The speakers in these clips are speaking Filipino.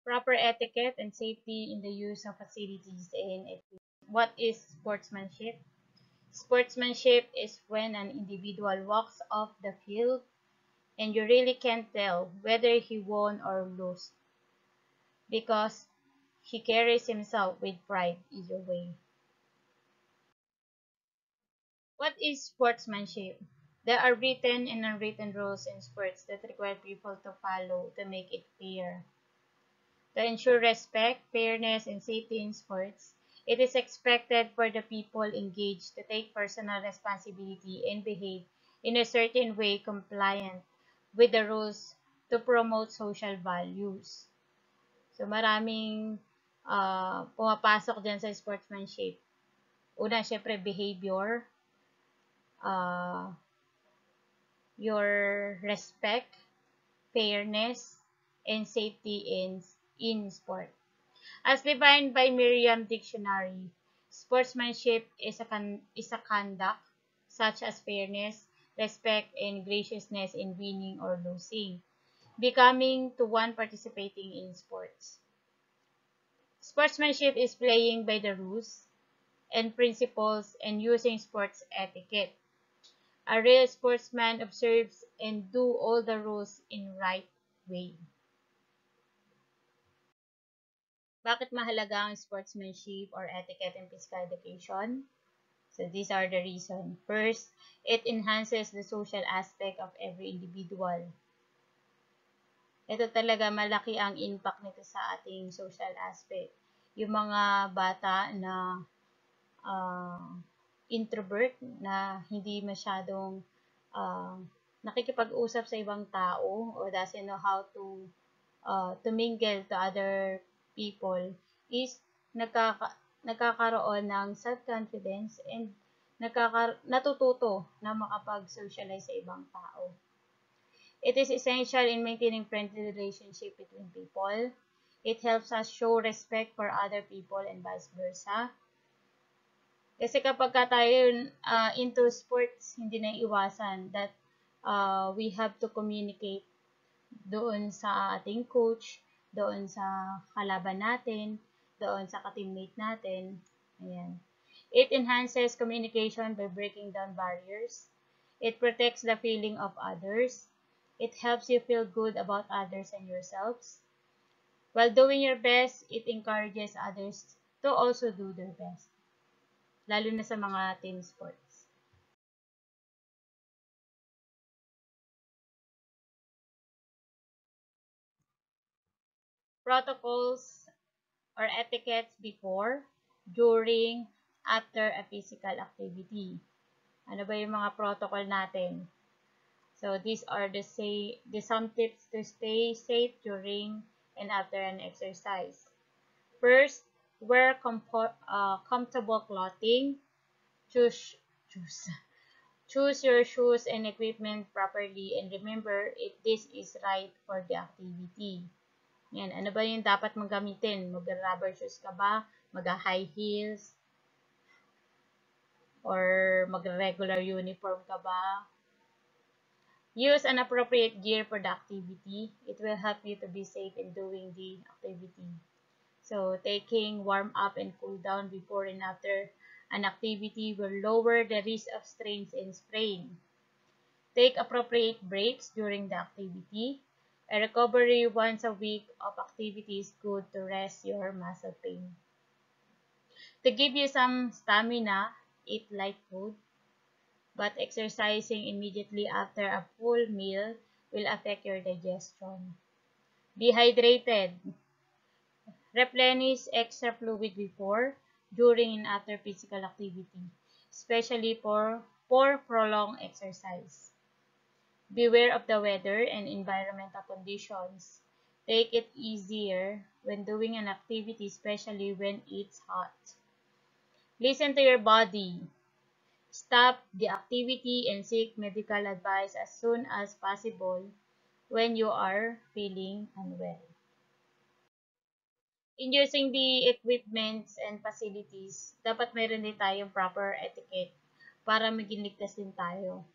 Proper etiquette and safety in the use of facilities and equipment. What is sportsmanship? Sportsmanship is when an individual walks off the field and you really can't tell whether he won or lost because he carries himself with pride either way. What is sportsmanship? There are written and unwritten rules in sports that require people to follow to make it fair. To ensure respect, fairness, and safety in sports, it is expected for the people engaged to take personal responsibility and behave in a certain way compliant with the rules to promote social values. So maraming pumapasok dyan sa sportsmanship. Una, syempre, behavior, uh, your respect, fairness, and safety in sport. As defined by Merriam Dictionary, sportsmanship is a conduct such as fairness, respect, and graciousness in winning or losing, becoming to one participating in sports. Sportsmanship is playing by the rules and principles and using sports etiquette. A real sportsman observes and do all the rules in right way. Bakit mahalaga ang sportsmanship or etiquette in physical education? So these are the reasons. First, it enhances the social aspect of every individual. Ito talaga malaki ang impact nito sa ating social aspect. Yung mga bata na uh, introvert na hindi masyadong uh, nakikipag-usap sa ibang tao or doesn't know how to mingle to other people is nagkakaroon ng self-confidence and natututo na makapag-socialize sa ibang tao. It is essential in maintaining friendly relationship between people. It helps us show respect for other people and vice versa. Kasi kapag tayo into sports, hindi na iwasan that we have to communicate doon sa ating coach, doon sa kalaban natin, doon sa ka-teammate natin. Ayan. It enhances communication by breaking down barriers. It protects the feeling of others. It helps you feel good about others and yourselves. While doing your best, it encourages others to also do their best, lalo na sa mga team sports. Protocols or etiquettes before, during, after a physical activity. Ano ba yung mga protocol natin? So, these are some tips to stay safe during and after an exercise. First, wear comfortable clothing. Choose, choose, choose your shoes and equipment properly and remember if this is right for the activity. Yan, ano ba yung dapat mong gamitin? Mag-rubber shoes ka ba? Mag-high heels? Or mag-regular uniform ka ba? Use an appropriate gear for the activity. It will help you to be safe in doing the activity. So, taking warm up and cool down before and after an activity will lower the risk of strains and sprain. Take appropriate breaks during the activity. A recovery once a week of activity is good to rest your muscle pain. To give you some stamina, eat light food, but exercising immediately after a full meal will affect your digestion. Be hydrated. Replenish extra fluid before, during, and after physical activity, especially for prolonged exercise. Beware of the weather and environmental conditions. Take it easier when doing an activity, especially when it's hot. Listen to your body. Stop the activity and seek medical advice as soon as possible when you are feeling unwell. In using the equipments and facilities, dapat mayroon din tayong proper etiquette para maging ligtas din tayo.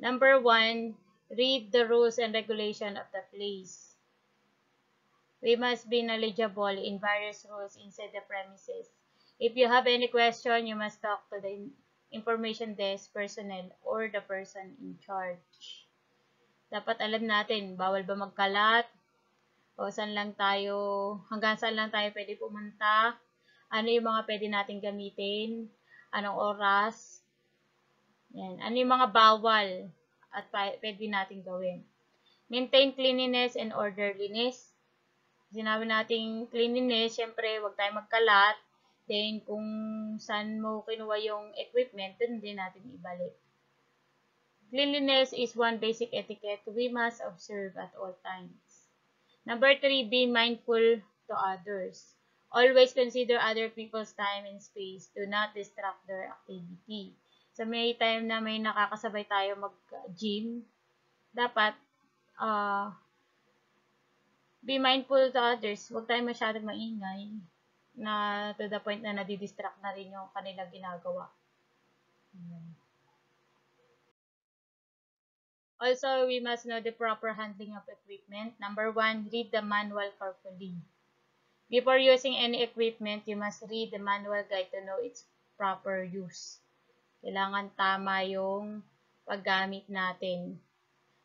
Number 1, read the rules and regulation of the place. We must be knowledgeable in various rules inside the premises. If you have any question, you must talk to the information desk personnel or the person in charge. Dapat alam natin, bawal ba magkalat, o saan lang tayo, hanggang saan lang tayo pwede pumunta, ano yung mga pwede natin gamitin, anong oras, yan, ano yung mga bawal at pwede natin gawin. Maintain cleanliness and orderliness. Sinabi nating cleanliness, syempre, huwag tayo magkalat. Then, kung saan mo kinuha yung equipment, dun din natin ibalik. Cleanliness is one basic etiquette we must observe at all times. Number 3, be mindful to others. Always consider other people's time and space. Do not distract their activity. So, may time na may nakakasabay tayo mag-gym, dapat be mindful to others. Huwag tayo masyadong maingay na to the point na nadidistract na rin yung kanilang ginagawa. Also, we must know the proper handling of equipment. Number 1, read the manual carefully. Before using any equipment, you must read the manual guide to know its proper use. Kailangan tama yung paggamit natin.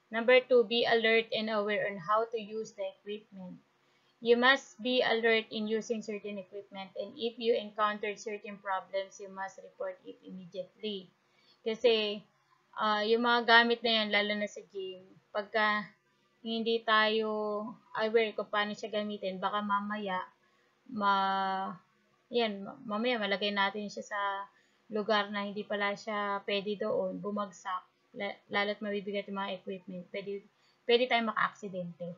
Number 2, be alert and aware on how to use the equipment. You must be alert in using certain equipment, and if you encounter certain problems, you must report it immediately. Kasi, yung mga gamit na yan, lalo na sa gym, pagka hindi tayo aware kung paano siya gamitin, baka mamaya, mamaya malagay natin siya sa lugar na hindi pala siya pwede doon, bumagsak, lalo't mabibigat yung mga equipment, pwede tayong maka-aksidente.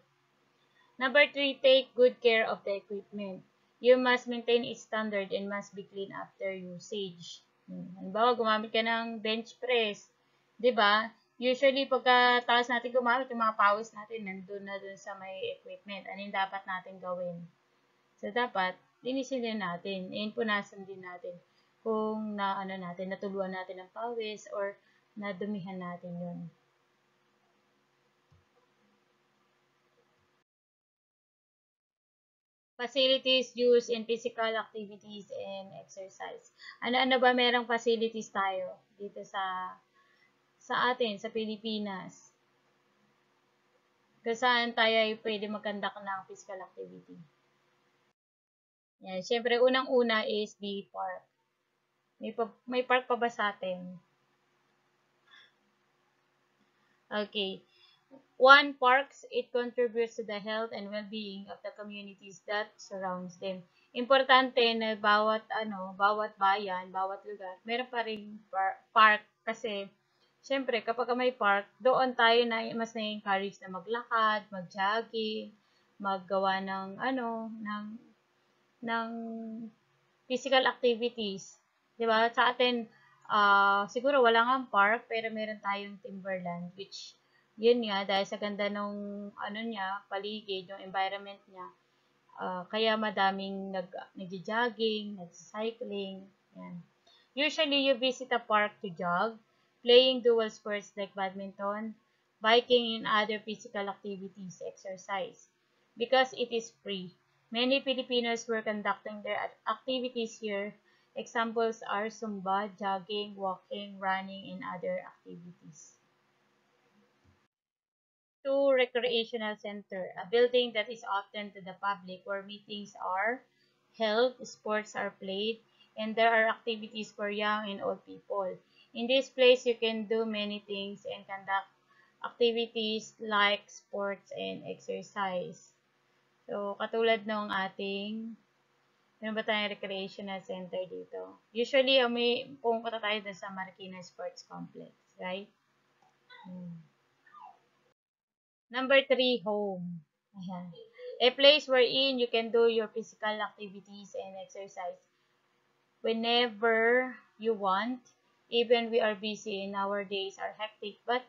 Number 3, take good care of the equipment. You must maintain its standard and must be clean after usage. Halimbawa, gumamit ka ng bench press. 'Di ba? Usually, pagkatapos natin gumamit, yung mga pawis natin, nandun na dun sa may equipment. Ano yung dapat natin gawin? So, dapat, linisin din natin. And punasan din natin kung natuluan natin ng pawis or nadumihan natin yun. Facilities used in physical activities and exercise. Ano-ano ba merong facilities tayo dito sa atin, sa Pilipinas? Kung saan tayo ay pwede mag-conduct ng physical activity. Yan. Siyempre, unang-una is the park. May park pa ba sa atin? Okay. 1, parks, it contributes to the health and well-being of the communities that surrounds them. Importante na bawat bayan, bawat lugar, meron pa ring park kasi syempre kapag may park, doon tayo na mas na-encourage na maglakad, mag-jogging, maggawa ng physical activities. 'Di ba? Sa atin siguro wala nga park pero meron tayong timberland which yun nga, dahil sa ganda nung paligid, yung environment niya, kaya madaming nag-jogging, nag-cycling, yan. Usually, you visit a park to jog, playing dual sports like badminton, biking, and other physical activities, exercise, because it is free. Many Filipinos were conducting their activities here. Examples are Zumba, jogging, walking, running, and other activities. 2, recreational center, a building that is open to the public where meetings are held, sports are played, and there are activities for young and old people. In this place, you can do many things and conduct activities like sports and exercise. So, katulad ng meron ba tayong recreational center dito? Usually, may pumunta tayo dun sa Marikina Sports Complex, right? Number 3, home. Ayan. A place wherein you can do your physical activities and exercise whenever you want. Even we are busy and our days are hectic, but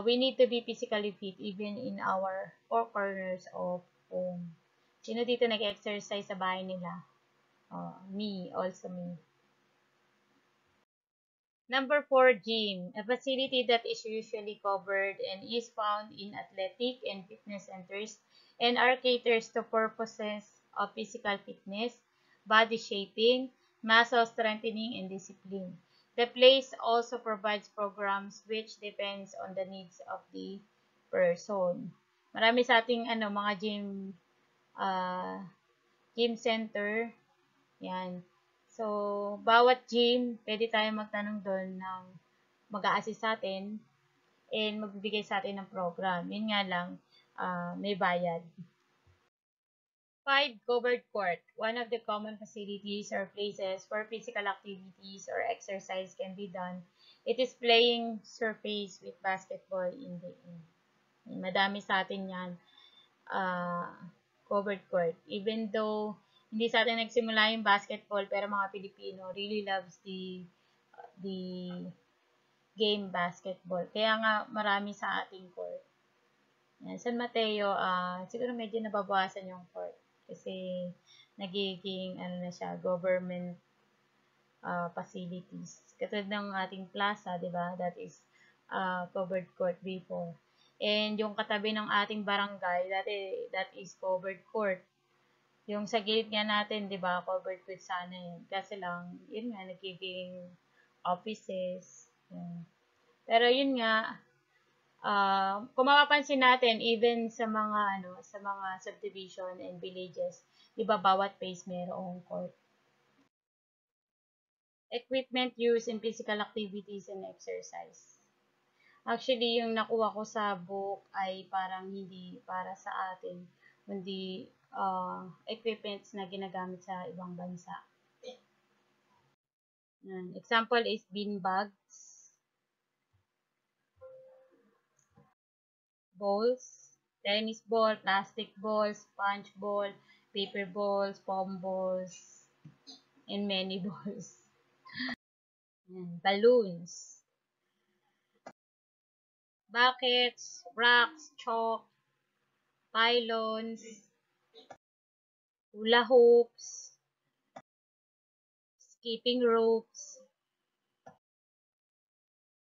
we need to be physically fit even in our 4 corners of home. Sino dito nag-exercise sa bahay nila? Me, also me. Number 4, gym, a facility that is usually covered and is found in athletic and fitness centers. NR caters to purposes of physical fitness, body shaping, muscle strengthening, and discipline. The place also provides programs which depends on the needs of the person. Marami sa ating mga gym center. Yan. So, bawat gym, pwede tayo magtanong doon ng mag-a-assist sa atin and magbibigay sa atin ng program. Yun nga lang, may bayad. 5. Covered court. One of the common facilities or places where physical activities or exercise can be done. It is playing surface with basketball in the end. Madami sa atin yan. Covered court. Even though hindi sa atin nagsimula yung basketball, pero mga Pilipino really loves the game basketball. Kaya nga marami sa ating court. Yan. San Mateo, siguro medyo nababawasan yung court. Kasi nagiging na siya, government facilities. Katulad ng ating plaza, di ba? That is covered court before. And yung katabi ng ating barangay, that is covered court. Yung sa gilid nga natin, di ba, covered court sana yun. Kasi lang, yun nga, nagiging offices. Yun. Pero yun nga, kung mapapansin natin, even sa mga, sa mga subdivision and villages, di ba, bawat place mayroong court. Equipment used in physical activities and exercise. Actually, yung nakuha ko sa book ay parang hindi para sa atin, kundi equipments na ginagamit sa ibang bansa. Example is bean bags, balls, tennis ball, plastic balls, sponge ball, paper balls, foam balls, and many balls. Balloons, buckets, rocks, chalk, pylons, hula hoops, skipping ropes.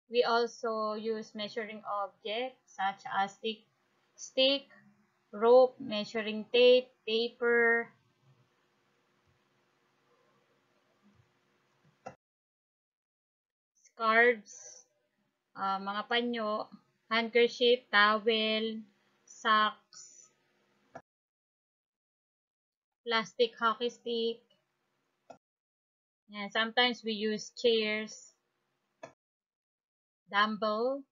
We also use measuring objects such as stick, rope, measuring tape, paper, scarves, mga panyo, handkerchief, towel, socks, plastic hockey stick. Sometimes we use chairs, dumbbell,